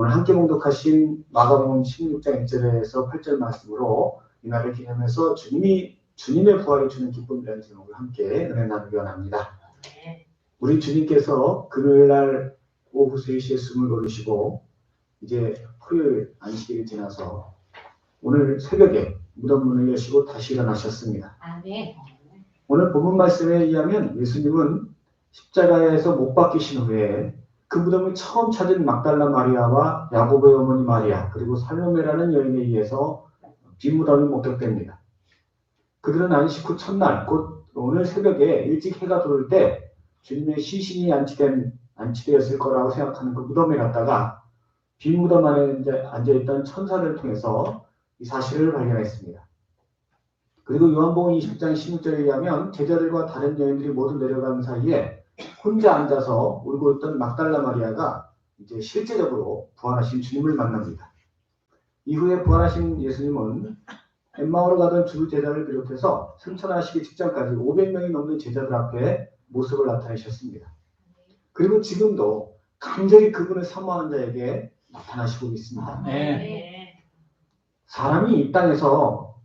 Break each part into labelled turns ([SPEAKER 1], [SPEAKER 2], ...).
[SPEAKER 1] 오늘 함께 봉독하신 마가복음 16장 1절에서 8절 말씀으로 이날을 기념해서 주님의 부활을 주는 기쁨이라는 제목을 함께 은혜 나누기 원합니다. 우리 주님께서 금요일날 오후 3시에 숨을 거두시고 이제 토요일 안식일이 지나서 오늘 새벽에 무덤 문을 여시고 다시 일어나셨습니다. 오늘 본문 말씀에 의하면 예수님은 십자가에서 못 박히신 후에 그 무덤을 처음 찾은 막달라 마리아와 야고보의 어머니 마리아 그리고 살로메라는 여인에 의해서 빈무덤이 목격됩니다. 그들은 안식 후 첫날 곧 오늘 새벽에 일찍 해가 들어올 때 주님의 시신이 안치되었을 거라고 생각하는 그 무덤에 갔다가 빈무덤 안에 앉아있던 천사를 통해서 이 사실을 발견했습니다. 그리고 요한복음 20장 16절에 의하면 제자들과 다른 여인들이 모두 내려가는 사이에 혼자 앉아서 울고 있던 막달라 마리아가 이제 실제적으로 부활하신 주님을 만납니다. 이후에 부활하신 예수님은 엠마오로 가던 주 제자를 비롯해서 승천하시기 직전까지 500명이 넘는 제자들 앞에 모습을 나타내셨습니다. 그리고 지금도 간절히 그분을 사모하는 자에게 나타나시고 있습니다. 사람이 이 땅에서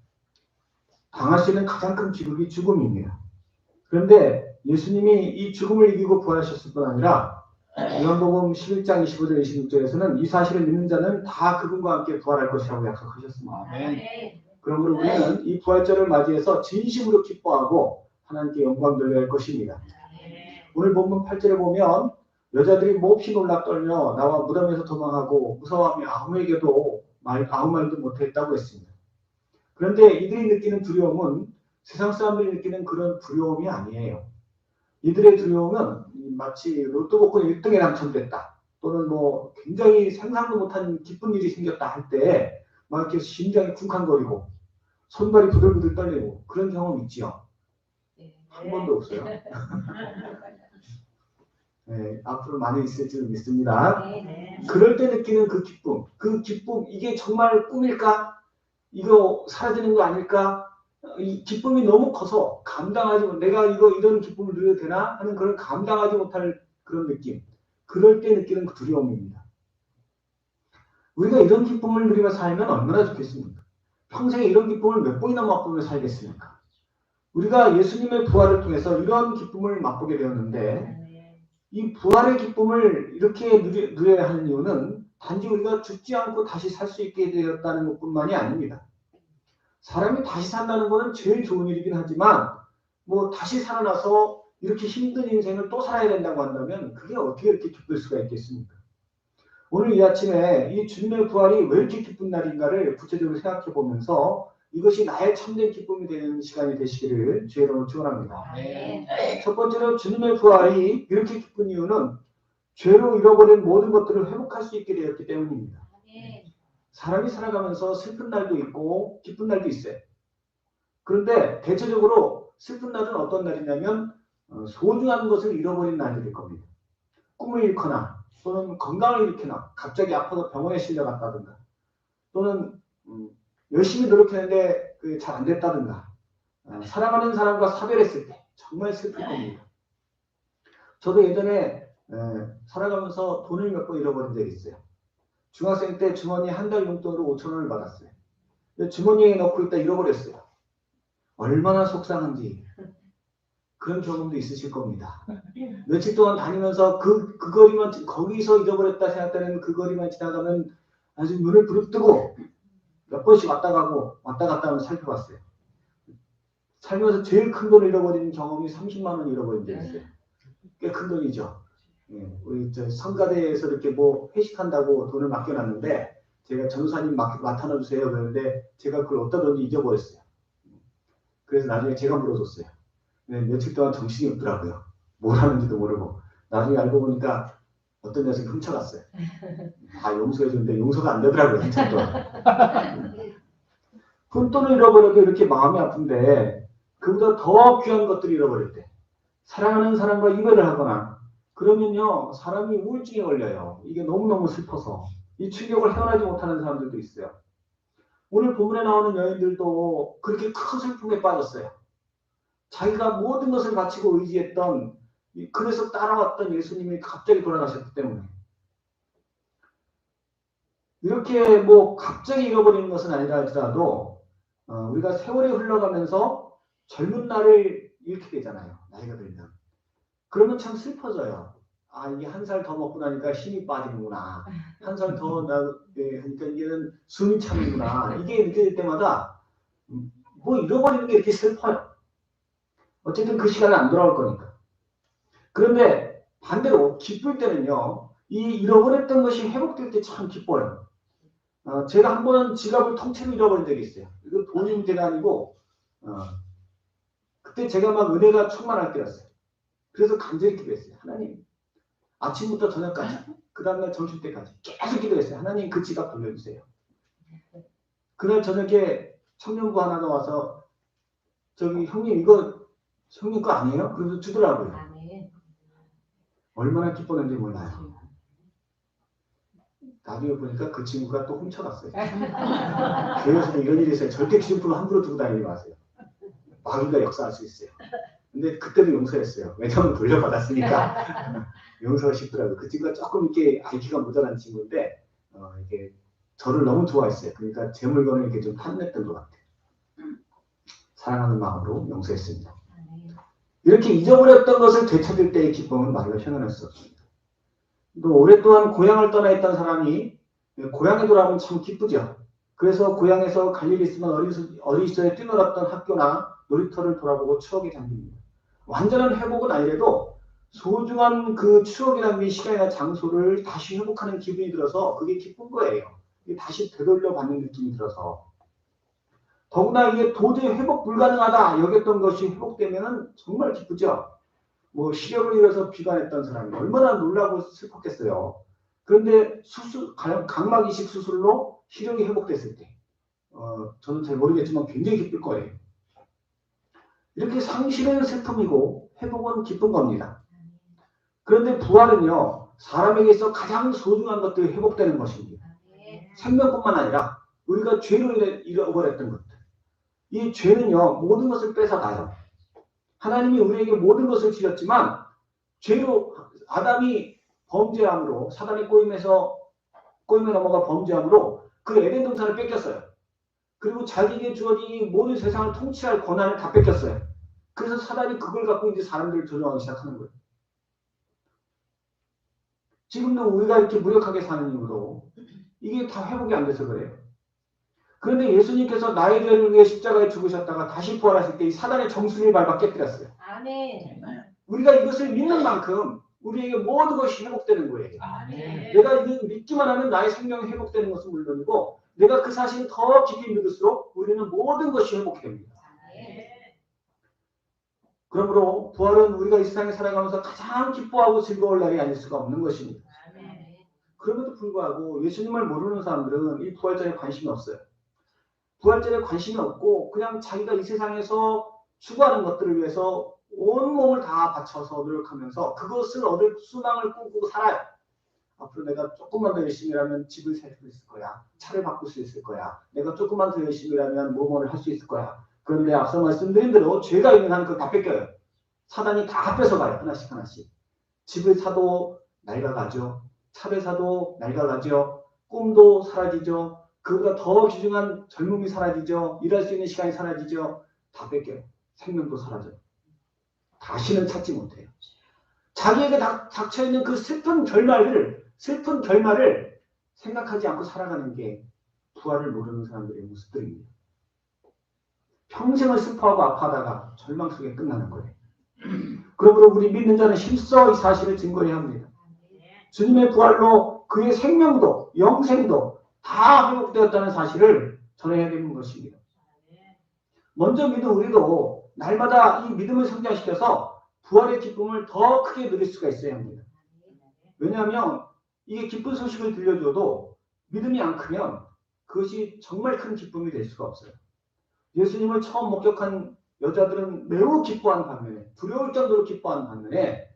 [SPEAKER 1] 당할 수 있는 가장 큰 비극이 죽음입니다. 그런데 예수님이 이 죽음을 이기고 부활하셨을 뿐 아니라 요한복음 11장 25절 26절에서는 이 사실을 믿는 자는 다 그분과 함께 부활할 것이라고 약속하셨습니다. 그러므로 우리는 이 부활절을 맞이해서 진심으로 기뻐하고 하나님께 영광 돌려야 할 것입니다. 오늘 본문 8절에 보면 여자들이 몹시 놀라 떨며 나와 무덤에서 도망하고 무서워하며 아무 말도 못했다고 했습니다. 그런데 이들이 느끼는 두려움은 세상 사람들이 느끼는 그런 두려움이 아니에요. 이들의 두려움은 마치 로또 복권 1등에 당첨됐다 또는 굉장히 상상도 못한 기쁜 일이 생겼다 할 때 막 이렇게 심장이 쿵쾅거리고 손발이 부들부들 떨리고 그런 경험 있지요? 한 번도 없어요. 네, 앞으로 많이 있을 줄 믿습니다. 그럴 때 느끼는 그 기쁨 이게 정말 꿈일까? 이거 사라지는 거 아닐까? 이 기쁨이 너무 커서 내가 이런 기쁨을 누려도 되나 하는 그런 감당하지 못할 그런 느낌. 그럴 때 느끼는 그 두려움입니다. 우리가 이런 기쁨을 누리며 살면 얼마나 좋겠습니까? 평생에 이런 기쁨을 몇 번이나 맛보며 살겠습니까? 우리가 예수님의 부활을 통해서 이런 기쁨을 맛보게 되었는데 이 부활의 기쁨을 이렇게 누려야 하는 이유는 단지 우리가 죽지 않고 다시 살 수 있게 되었다는 것뿐만이 아닙니다. 사람이 다시 산다는 것은 제일 좋은 일이긴 하지만 다시 살아나서 이렇게 힘든 인생을 또 살아야 된다고 한다면 그게 어떻게 이렇게 기쁠 수가 있겠습니까? 오늘 이 아침에 이 주님의 부활이 왜 이렇게 기쁜 날인가를 구체적으로 생각해 보면서 이것이 나의 참된 기쁨이 되는 시간이 되시기를 주의 이름으로 축원합니다. 첫 번째로 주님의 부활이 이렇게 기쁜 이유는 죄로 잃어버린 모든 것들을 회복할 수 있게 되었기 때문입니다. 사람이 살아가면서 슬픈 날도 있고 기쁜 날도 있어요. 그런데 대체적으로 슬픈 날은 어떤 날이냐면 소중한 것을 잃어버린 날일 겁니다. 꿈을 잃거나 또는 건강을 잃거나 갑자기 아파서 병원에 실려갔다든가 또는 열심히 노력했는데 그게 잘 안 됐다든가 사랑하는 사람과 사별했을 때 정말 슬플 겁니다. 저도 예전에 살아가면서 돈을 몇 번 잃어버린 적이 있어요. 중학생 때 주머니에 한 달 용돈으로 5,000원을 받았어요. 주머니에 넣고 있다 잃어버렸어요. 얼마나 속상한지 그런 경험도 있으실 겁니다. 며칠 동안 다니면서 그 거리만 거기서 잃어버렸다 생각되는 그 거리만 지나가면 아주 눈을 부릅뜨고 몇 번씩 왔다 갔다 하면서 살펴봤어요. 살면서 제일 큰 돈을 잃어버린 경험이 30만 원 잃어버린 적이 있어요. 꽤 큰 돈이죠. 우리 성가대에서 이렇게 회식한다고 돈을 맡겨놨는데 제가 전우사님 맡아놔주세요 그랬는데 제가 그걸 어디다 던지 잊어버렸어요. 그래서 나중에 제가 물어줬어요. 며칠 동안 정신이 없더라고요. 뭘 하는지도 모르고 나중에 알고 보니까 어떤 녀석이 훔쳐갔어요. 용서해주는데 용서가 안 되더라고요. 한참 동안. 큰 돈을 잃어버려도 이렇게 마음이 아픈데 그보다 더 귀한 것들을 잃어버릴 때 사랑하는 사람과 이별을 하거나 그러면요 사람이 우울증에 걸려요. 이게 너무너무 슬퍼서 이 충격을 헤어나지 못하는 사람들도 있어요. 오늘 본문에 나오는 여인들도 그렇게 큰 슬픔에 빠졌어요. 자기가 모든 것을 바치고 의지했던 그래서 따라왔던 예수님이 갑자기 돌아가셨기 때문에 이렇게 뭐 갑자기 잃어버리는 것은 아니라 할지라도 우리가 세월이 흘러가면서 젊은 날을 잃게 되잖아요. 나이가 들면. 그러면 참 슬퍼져요. 아, 이게 한 살 더 먹고 나니까 힘이 빠지는구나. 한 살 더 하니까 이게는 숨이 차는구나. 이게 느껴질 때마다 뭐 잃어버리는 게 이렇게 슬퍼요. 어쨌든 그 시간에 안 돌아올 거니까. 그런데 반대로 기쁠 때는요. 이 잃어버렸던 것이 회복될 때 참 기뻐요. 제가 한 번은 지갑을 통째로 잃어버린 적이 있어요. 이거 돈이 문제가 아니고 그때 제가 막 은혜가 충만할 때였어요. 그래서 간절히 기도했어요. 하나님, 아침부터 저녁까지, 그 다음날 점심 때까지 계속 기도했어요. 하나님 그 지갑 돌려주세요. 그날 저녁에 청년부 하나가 와서 저기 형님 이거 형님 거 아니에요? 그래서 주더라고요. 얼마나 기뻤는지 몰라요. 나중에 보니까 그 친구가 또 훔쳐갔어요. 교회에서는 이런 일이 있어요. 절대 기준품을 함부로 두고 다니지 마세요. 마귀가 역사할 수 있어요. 근데 그때도 용서했어요. 왜냐하면 돌려받았으니까. 용서가 쉽더라고요. 그 친구가 조금 이렇게 IQ가 모자란 친구인데, 이게 저를 너무 좋아했어요. 그러니까 제 물건을 이렇게 좀 탐냈던 것 같아요. 사랑하는 마음으로 용서했습니다. 이렇게 잊어버렸던 것을 되찾을 때의 기쁨은 말로 표현할 수 없습니다. 또 오랫동안 고향을 떠나 있던 사람이 고향에 돌아오면 참 기쁘죠. 그래서 고향에서 갈 일이 있으면 어린 시절에 뛰놀았던 학교나 놀이터를 돌아보고 추억이 담깁니다. 완전한 회복은 아니래도 소중한 그 추억이 담긴 시간이나 장소를 다시 회복하는 기분이 들어서 그게 기쁜 거예요. 다시 되돌려 받는 느낌이 들어서. 더구나 이게 도저히 회복 불가능하다 여겼던 것이 회복되면 정말 기쁘죠. 뭐 시력을 잃어서 비관했던 사람이 얼마나 놀라고 슬펐겠어요. 그런데 각막 이식 수술로 시력이 회복됐을 때 저는 잘 모르겠지만 굉장히 기쁠 거예요. 이렇게 상실은 슬픔이고 회복은 기쁜 겁니다. 그런데 부활은요. 사람에게 있어 가장 소중한 것들이 회복되는 것입니다. 생명뿐만 아니라 우리가 죄로 잃어버렸던 것들. 이 죄는요. 모든 것을 뺏어가요. 하나님이 우리에게 모든 것을 주셨지만 죄로 아담이 범죄함으로 사단의 꼬임에 넘어가 범죄함으로 그 에덴 동산을 뺏겼어요. 그리고 자기에게 주어진 이 모든 세상을 통치할 권한을 다 뺏겼어요. 그래서 사단이 그걸 갖고 이제 사람들을 조종하기 시작하는 거예요. 지금도 우리가 이렇게 무력하게 사는 이유로 이게 다 회복이 안 돼서 그래요. 그런데 예수님께서 나의 죄를 위해 십자가에 죽으셨다가 다시 부활하실 때 이 사단의 정수리를 밟아 깨뜨렸어요.
[SPEAKER 2] 아멘.
[SPEAKER 1] 우리가 이것을 믿는 만큼 우리에게 모든 것이 회복되는 거예요.
[SPEAKER 2] 아멘.
[SPEAKER 1] 내가 이걸 믿기만 하면 나의 생명이 회복되는 것은 물론이고 내가 그 사실을 더 깊이 믿을수록 우리는 모든 것이 회복됩니다. 그러므로 부활은 우리가 이 세상에 살아가면서 가장 기뻐하고 즐거울 날이 아닐 수가 없는 것입니다. 그럼에도 불구하고 예수님을 모르는 사람들은 이 부활절에 관심이 없어요. 부활절에 관심이 없고 그냥 자기가 이 세상에서 추구하는 것들을 위해서 온몸을 다 바쳐서 노력하면서 그것을 얻을 수망을 꿈꾸고 살아요. 앞으로 내가 조금만 더 열심히 하면 집을 살 수 있을 거야. 차를 바꿀 수 있을 거야. 내가 조금만 더 열심히 하면 뭐뭐를 할 수 있을 거야. 그런데 앞서 말씀드린 대로 죄가 있는 한 그거 다 뺏겨요. 사단이 다 뺏어가요. 하나씩 하나씩. 집을 사도 낡아가죠. 차를 사도 낡아가죠. 꿈도 사라지죠. 그보다 더 귀중한 젊음이 사라지죠. 일할 수 있는 시간이 사라지죠. 다 뺏겨요. 생명도 사라져요. 다시는 찾지 못해요. 자기에게 닥쳐있는 그 슬픈 결말을 생각하지 않고 살아가는 게 부활을 모르는 사람들의 모습들입니다. 평생을 슬퍼하고 아파하다가 절망 속에 끝나는 거예요. 그러므로 우리 믿는 자는 힘써 이 사실을 증거해야 합니다. 주님의 부활로 그의 생명도 영생도 다 회복되었다는 사실을 전해야 되는 것입니다. 먼저 믿은 우리도 날마다 이 믿음을 성장시켜서 부활의 기쁨을 더 크게 누릴 수가 있어야 합니다. 왜냐하면 이게 기쁜 소식을 들려줘도 믿음이 안 크면 그것이 정말 큰 기쁨이 될 수가 없어요. 예수님을 처음 목격한 여자들은 매우 기뻐한 반면에 두려울 정도로 기뻐한 반면에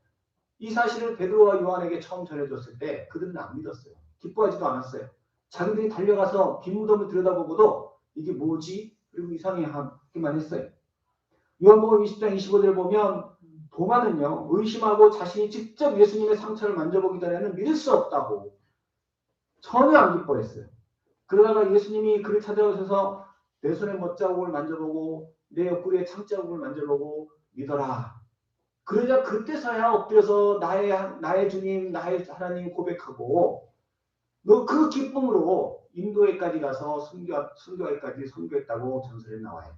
[SPEAKER 1] 이 사실을 베드로와 요한에게 처음 전해줬을 때 그들은 안 믿었어요. 기뻐하지도 않았어요. 자기들이 달려가서 빈 무덤을 들여다보고도 이게 뭐지? 그리고 이상해하기만 했어요. 요한복음 20장 25절을 보면 도마는요. 의심하고 자신이 직접 예수님의 상처를 만져보기 전에는 믿을 수 없다고 전혀 안 기뻐했어요. 그러다가 예수님이 그를 찾아오셔서 내 손에 못자국을 만져보고 내 옆구리에 창자국을 만져보고 믿어라. 그러자 그때서야 엎드려서 나의 주님, 나의 하나님 고백하고 너 그 기쁨으로 인도에까지 가서 선교회까지 선교했다고 전설에 나와요.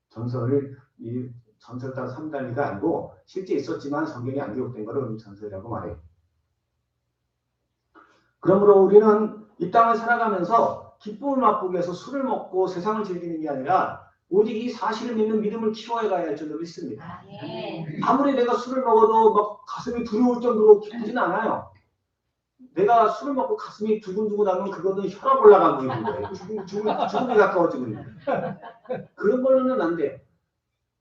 [SPEAKER 1] 전설을 이 전설 따라 3단리가 아니고 실제 있었지만 성경에 안 기록된 것을 전설이라고 말해요. 그러므로 우리는 이 땅을 살아가면서 기쁨을 맛보기 위해서 술을 먹고 세상을 즐기는 게 아니라 오직 이 사실을 믿는 믿음을 키워야 할 줄로 믿습니다. 아무리 내가 술을 먹어도 막 가슴이 두려울 정도로 기쁘진 않아요. 내가 술을 먹고 가슴이 두근두근하면 그거는 혈압 올라가고 있는 거예요. 죽음에 가까워지고 있는 거예요. 그런 걸로는 안 돼요.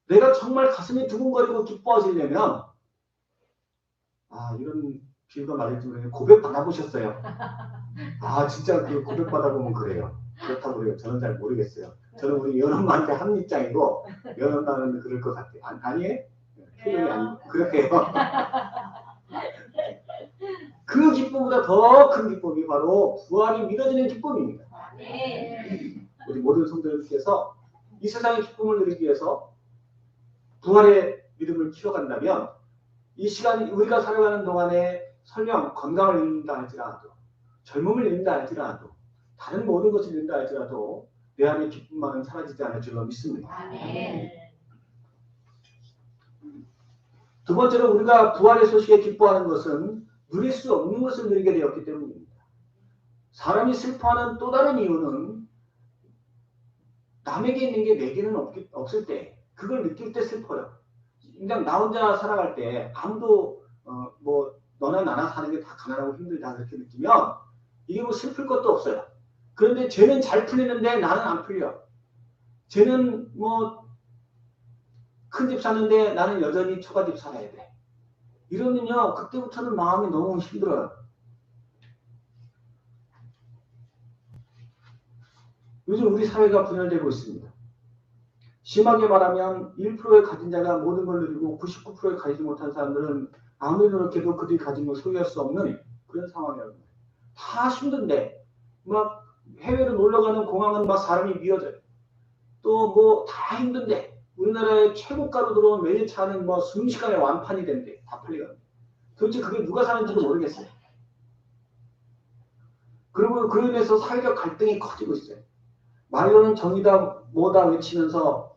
[SPEAKER 1] 내가 정말 가슴이 두근거리고 기뻐하시려면 이런 비유가 맞을지 모르겠는데 고백 받아보셨어요? 진짜 그 고백 받아보면 그래요. 그렇다고 그래요. 저는 잘 모르겠어요. 저는 우리 연엄마한테 한 입장이고 연엄마는 그럴 것 같아요. 아니에요? 표정이 아니 그렇게 해요. 그 기쁨보다 더 큰 기쁨이 바로 부활이 믿어지는 기쁨입니다. 우리 모든 성도님께서 이 세상의 기쁨을 누리기 위해서 부활의 믿음을 키워간다면 이 시간 우리가 살아가는 동안에 설령 건강을 잃는다 할지라도 젊음을 잃는다 할지라도 다른 모든 것을 잃는다 할지라도 내 안의 기쁨만은 사라지지 않을 줄로 믿습니다. 두 번째로 우리가 부활의 소식에 기뻐하는 것은 누릴 수 없는 것을 누리게 되었기 때문입니다. 사람이 슬퍼하는 또 다른 이유는 남에게 있는 게 내게는 없을 때 그걸 느낄 때 슬퍼요. 그냥 나 혼자 살아갈 때 아무도 너나 나나 사는 게 다 가난하고 힘들다 그렇게 느끼면 이게 뭐 슬플 것도 없어요. 그런데 쟤는 잘 풀리는데 나는 안 풀려. 쟤는 뭐 큰 집 사는데 나는 여전히 초가집 살아야 돼. 이러면요 그때부터는 마음이 너무 힘들어요. 요즘 우리 사회가 분열되고 있습니다. 심하게 말하면 1%의 가진 자가 모든 걸 누리고 99%의 가지지 못한 사람들은 아무리 노력해도 그들이 가진 걸 소유할 수 없는 그런 상황이라고 합니다. 다 힘든데 막 해외로 놀러가는 공항은 막 사람이 미어져요. 또 뭐 다 힘든데 우리나라에 최고가로 들어온 외제차는 뭐 순식간에 완판이 된대. 다 팔려갑니다. 도대체 그게 누가 사는지도 모르겠어요. 그리고 그로 인해서 사회적 갈등이 커지고 있어요. 말로는 정의다 뭐다 외치면서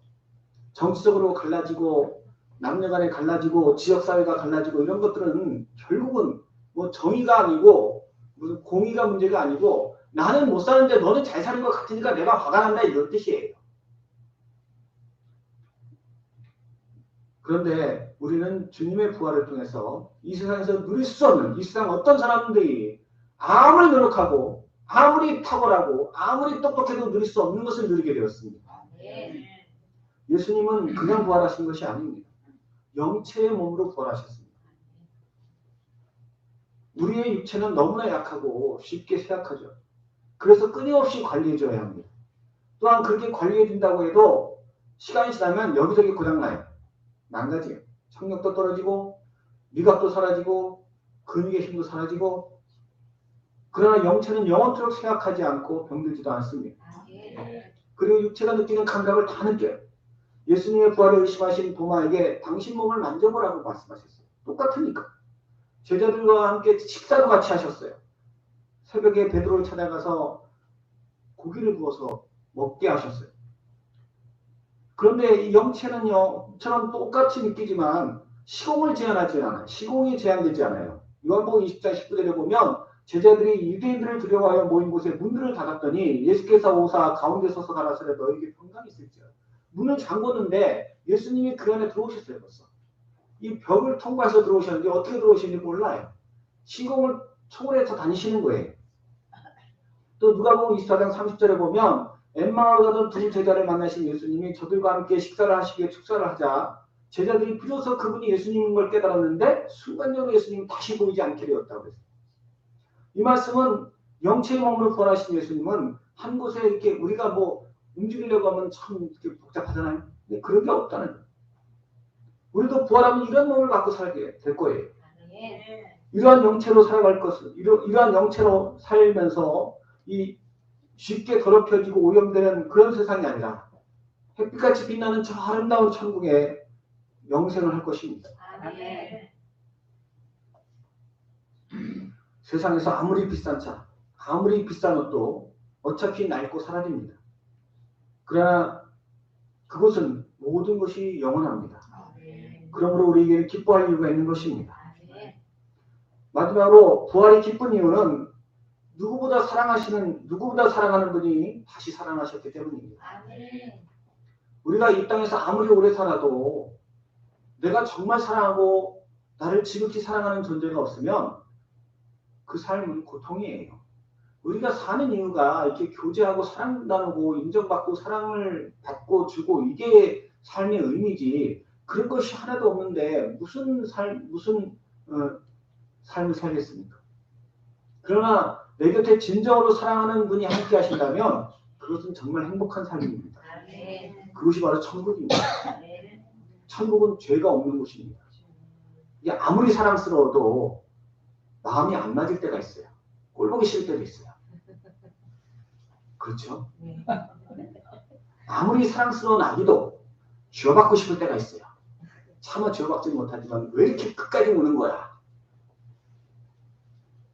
[SPEAKER 1] 정치적으로 갈라지고 남녀 간에 갈라지고 지역사회가 갈라지고 이런 것들은 결국은 뭐 정의가 아니고 무슨 공의가 문제가 아니고 나는 못 사는데 너는 잘 사는 것 같으니까 내가 화가 난다 이런 뜻이에요. 그런데 우리는 주님의 부활을 통해서 이 세상에서 누릴 수 없는 이 세상 어떤 사람들이 아무리 노력하고 아무리 탁월하고 아무리 똑똑해도 누릴 수 없는 것을 누리게 되었습니다. 예수님은 그냥 부활하신 것이 아닙니다. 영체의 몸으로 부활하셨습니다. 우리의 육체는 너무나 약하고 쉽게 쇠약하죠. 그래서 끊임없이 관리해줘야 합니다. 또한 그렇게 관리해준다고 해도 시간이 지나면 여기저기 고장나요. 망가져요. 청력도 떨어지고 미각도 사라지고 근육의 힘도 사라지고 그러나 영체는 영원토록 쇠약하지 않고 병들지도 않습니다. 그리고 육체가 느끼는 감각을 다 느껴요. 예수님의 부활을 의심하신 도마에게 당신 몸을 만져보라고 말씀하셨어요. 똑같으니까. 제자들과 함께 식사도 같이 하셨어요. 새벽에 베드로를 찾아가서 고기를 구워서 먹게 하셨어요. 그런데 이 영체는요, 저랑 똑같이 느끼지만 시공을 제한하지 않아요. 시공이 제한되지 않아요. 요한복음 20장 19절에 보면 제자들이 유대인들을 두려워하여 모인 곳에 문들을 닫았더니 예수께서 오사 가운데 서서 가라사대 너에게 평강이 있을지어다. 문을 잠궜는데 예수님이 그 안에 들어오셨어요. 벌써. 이 벽을 통과해서 들어오셨는데 어떻게 들어오시는지 몰라요. 시공을 초월해서 다니시는 거예요. 또 누가복음 24장 30절에 보면 엠마오로 가던 두 제자를 만나신 예수님이 저들과 함께 식사를 하시기에 축사를 하자 제자들이 비로소 그분이 예수님인 걸 깨달았는데 순간적으로 예수님이 다시 보이지 않게 되었다고 했어요. 이 말씀은 영체의 몸으로 부활하신 예수님은 한 곳에 이렇게 우리가 뭐 움직이려고 하면 참 이렇게 복잡하잖아요. 근데 그런 게 없다는 거예요. 우리도 부활하면 이런 몸을 갖고 살게 될 거예요. 이러한 영체로 살아갈 것을, 이러한 영체로 살면서 이 쉽게 더럽혀지고 오염되는 그런 세상이 아니라 햇빛같이 빛나는 저 아름다운 천국에 영생을 할 것입니다.
[SPEAKER 2] 아멘.
[SPEAKER 1] 세상에서 아무리 비싼 차, 아무리 비싼 옷도 어차피 낡고 사라집니다. 그러나 그것은 모든 것이 영원합니다. 그러므로 우리에게 기뻐할 이유가 있는 것입니다. 마지막으로 부활이 기쁜 이유는 누구보다 사랑하는 분이 다시 사랑하셨기 때문입니다. 우리가 이 땅에서 아무리 오래 살아도 내가 정말 사랑하고 나를 지극히 사랑하는 존재가 없으면 그 삶은 고통이에요. 우리가 사는 이유가 이렇게 교제하고 사랑 나누고 인정받고 사랑을 받고 주고 이게 삶의 의미지 그런 것이 하나도 없는데 무슨 삶을 살겠습니까? 그러나 내 곁에 진정으로 사랑하는 분이 함께 하신다면 그것은 정말 행복한 삶입니다. 그것이 바로 천국입니다. 천국은 죄가 없는 곳입니다. 이게 아무리 사랑스러워도 마음이 안 맞을 때가 있어요. 꼴보기 싫을 때도 있어요. 그렇죠? 아무리 사랑스러운 아기도 쥐어받고 싶을 때가 있어요. 차마 쥐어받지 못하지만 왜 이렇게 끝까지 오는 거야?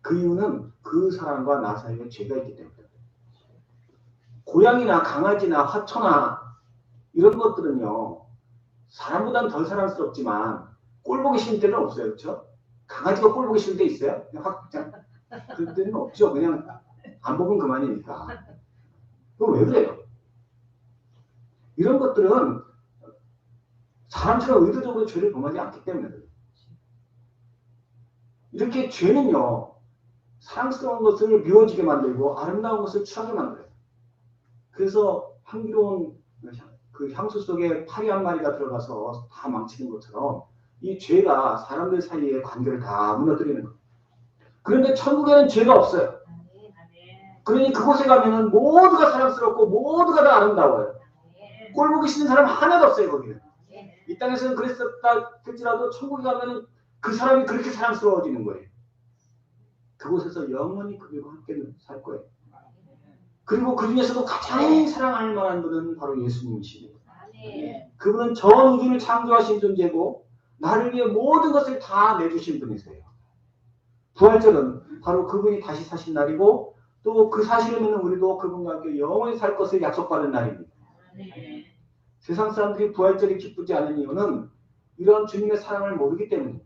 [SPEAKER 1] 그 이유는 그 사람과 나 사이에 죄가 있기 때문에. 고양이나 강아지나 화초나 이런 것들은요. 사람보다는 덜 사랑스럽지만 꼴보기 싫은 때는 없어요. 그렇죠? 강아지가 꼴보기 싫은 때 있어요? 그냥 그럴 때는 없죠. 그냥 안 보면 그만이니까. 그럼 왜 그래요? 이런 것들은 사람처럼 의도적으로 죄를 범하지 않기 때문에 그래요. 이렇게 죄는요. 사랑스러운 것을 미워지게 만들고 아름다운 것을 추하게 만들어요. 그래서 향기로운 그 향수 속에 파리 한 마리가 들어가서 다 망치는 것처럼 이 죄가 사람들 사이의 관계를 다 무너뜨리는 거예요. 그런데 천국에는 죄가 없어요. 그러니 그곳에 가면은 모두가 사랑스럽고 모두가 다 아름다워요. 꼴 보기 싫은 사람 하나도 없어요. 거기는. 이 땅에서는 그랬었다 할지라도 천국에 가면은 그 사람이 그렇게 사랑스러워지는 거예요. 그곳에서 영원히 그들과 함께 살 거예요. 그리고 그 중에서도 가장 사랑할 만한 분은 바로 예수님이십니다. 그분은 전 우주를 창조하신 존재고 나를 위해 모든 것을 다 내주신 분이세요. 부활절은 바로 그분이 다시 사신 날이고 또 그 사실을 믿는 우리도 그분과 함께 영원히 살 것을 약속받은 날입니다. 세상 사람들이 부활절이 기쁘지 않은 이유는 이런 주님의 사랑을 모르기 때문입니다.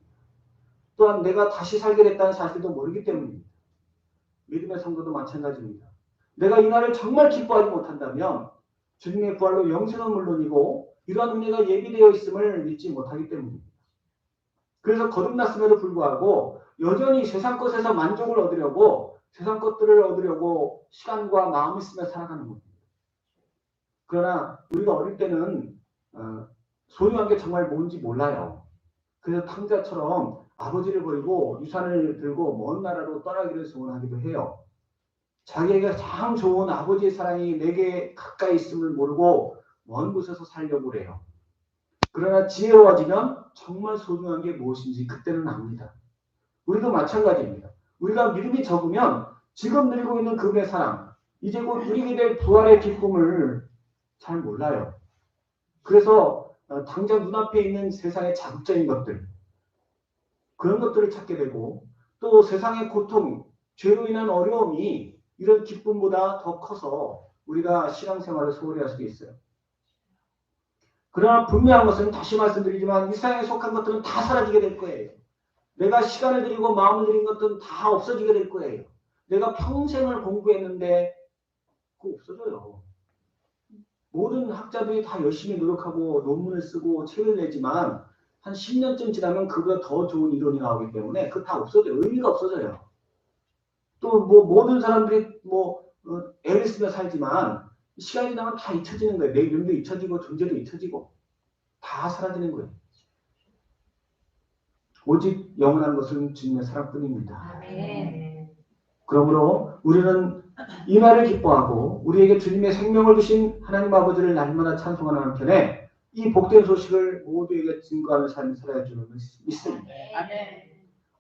[SPEAKER 1] 또한 내가 다시 살게 됐다는 사실도 모르기 때문입니다. 믿음의 성도도 마찬가지입니다. 내가 이 날을 정말 기뻐하지 못한다면 주님의 부활로 영생은 물론이고 이러한 은혜가 예비되어 있음을 믿지 못하기 때문입니다. 그래서 거듭났음에도 불구하고 여전히 세상 것에서 만족을 얻으려고 세상 것들을 얻으려고 시간과 마음을 쓰며 살아가는 겁니다. 그러나 우리가 어릴 때는 소유한 게 정말 뭔지 몰라요. 그래서 탕자처럼 아버지를 버리고 유산을 들고 먼 나라로 떠나기를 소원하기도 해요. 자기에게 가장 좋은 아버지의 사랑이 내게 가까이 있음을 모르고 먼 곳에서 살려고 그래요. 그러나 지혜로워지면 정말 소중한 게 무엇인지 그때는 압니다. 우리도 마찬가지입니다. 우리가 믿음이 적으면 지금 누리고 있는 그분의 사랑, 이제 곧 누리게 될 부활의 기쁨을 잘 몰라요. 그래서 당장 눈앞에 있는 세상의 자극적인 것들, 그런 것들을 찾게 되고 또 세상의 고통, 죄로 인한 어려움이 이런 기쁨보다 더 커서 우리가 신앙생활을 소홀히 할 수도 있어요. 그러나 분명한 것은 다시 말씀드리지만 이 세상에 속한 것들은 다 사라지게 될 거예요. 내가 시간을 들이고 마음을 들인 것들은 다 없어지게 될 거예요. 내가 평생을 공부했는데 그거 없어져요. 모든 학자들이 다 열심히 노력하고 논문을 쓰고 책을 내지만 한 10년쯤 지나면 그보다 더 좋은 이론이 나오기 때문에 그거 다 없어져요. 의미가 없어져요. 또 뭐 모든 사람들이 애를 쓰며 살지만 시간이 지나면 다 잊혀지는 거예요. 내 이름도 잊혀지고 존재도 잊혀지고 다 사라지는 거예요. 오직 영원한 것은 주님의 사랑뿐입니다.
[SPEAKER 2] 아멘.
[SPEAKER 1] 그러므로 우리는 이 날을 기뻐하고 우리에게 주님의 생명을 주신 하나님 아버지를 날마다 찬송하는 한편에 이 복된 소식을 모두에게 증거하는 삶을 살아야 주는 믿습니다.
[SPEAKER 2] 아멘.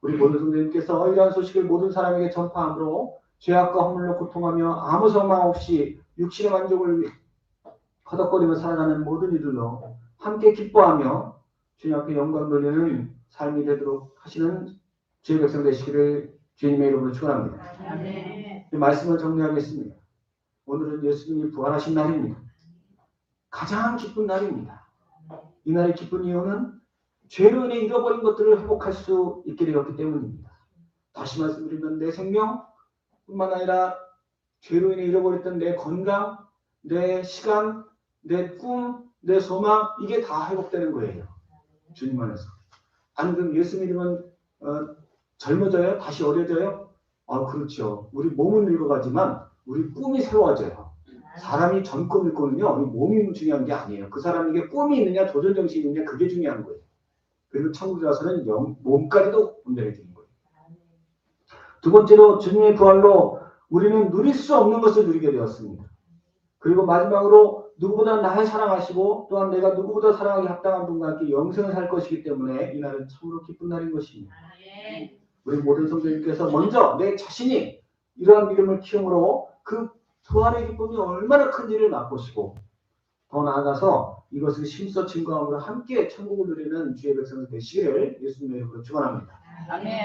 [SPEAKER 1] 우리 모든 성도님께서 이러한 소식을 모든 사람에게 전파함으로 죄악과 허물로 고통하며 아무 소망 없이 육신의 만족을 위해 허덕거리며 살아가는 모든 이들로 함께 기뻐하며 주님 앞에 영광 돌리는 삶이 되도록 하시는 주의 백성 되시기를 주님의 이름으로 축원합니다.
[SPEAKER 2] 아멘.
[SPEAKER 1] 이 말씀을 정리하겠습니다. 오늘은 예수님이 부활하신 날입니다. 가장 기쁜 날입니다. 이 날의 기쁜 이유는 죄로 인해 잃어버린 것들을 회복할 수 있게 되었기 때문입니다. 다시 말씀드리면 내 생명뿐만 아니라 죄로 인해 잃어버렸던 내 건강, 내 시간, 내 꿈, 내 소망 이게 다 회복되는 거예요. 주님 안에서. 아니 그럼 예수 믿으면 젊어져요? 다시 어려져요? 아 그렇죠. 우리 몸은 늙어가지만 우리 꿈이 새로워져요. 사람이 젊고 늙고는요 몸이 중요한 게 아니에요. 그 사람에게 꿈이 있느냐 도전정신이 있느냐 그게 중요한 거예요. 그리고 천국에 가서는 몸까지도 분별해지는 거예요. 두 번째로 주님의 부활로 우리는 누릴 수 없는 것을 누리게 되었습니다. 그리고 마지막으로 누구보다 나를 사랑하시고 또한 내가 누구보다 사랑하기 합당한 분과 함께 영생을 살 것이기 때문에 이 날은 참으로 기쁜 날인 것입니다. 우리 모든 성도님께서 먼저 내 자신이 이러한 믿음을 키움으로 그 부활의 기쁨이 얼마나 큰지를 맛보시고 더 나아가서 이것을 심써 증거함으로 함께 천국을 누리는 주의 백성들 되시기를 예수님의 이름으로 축원합니다.
[SPEAKER 2] 아멘.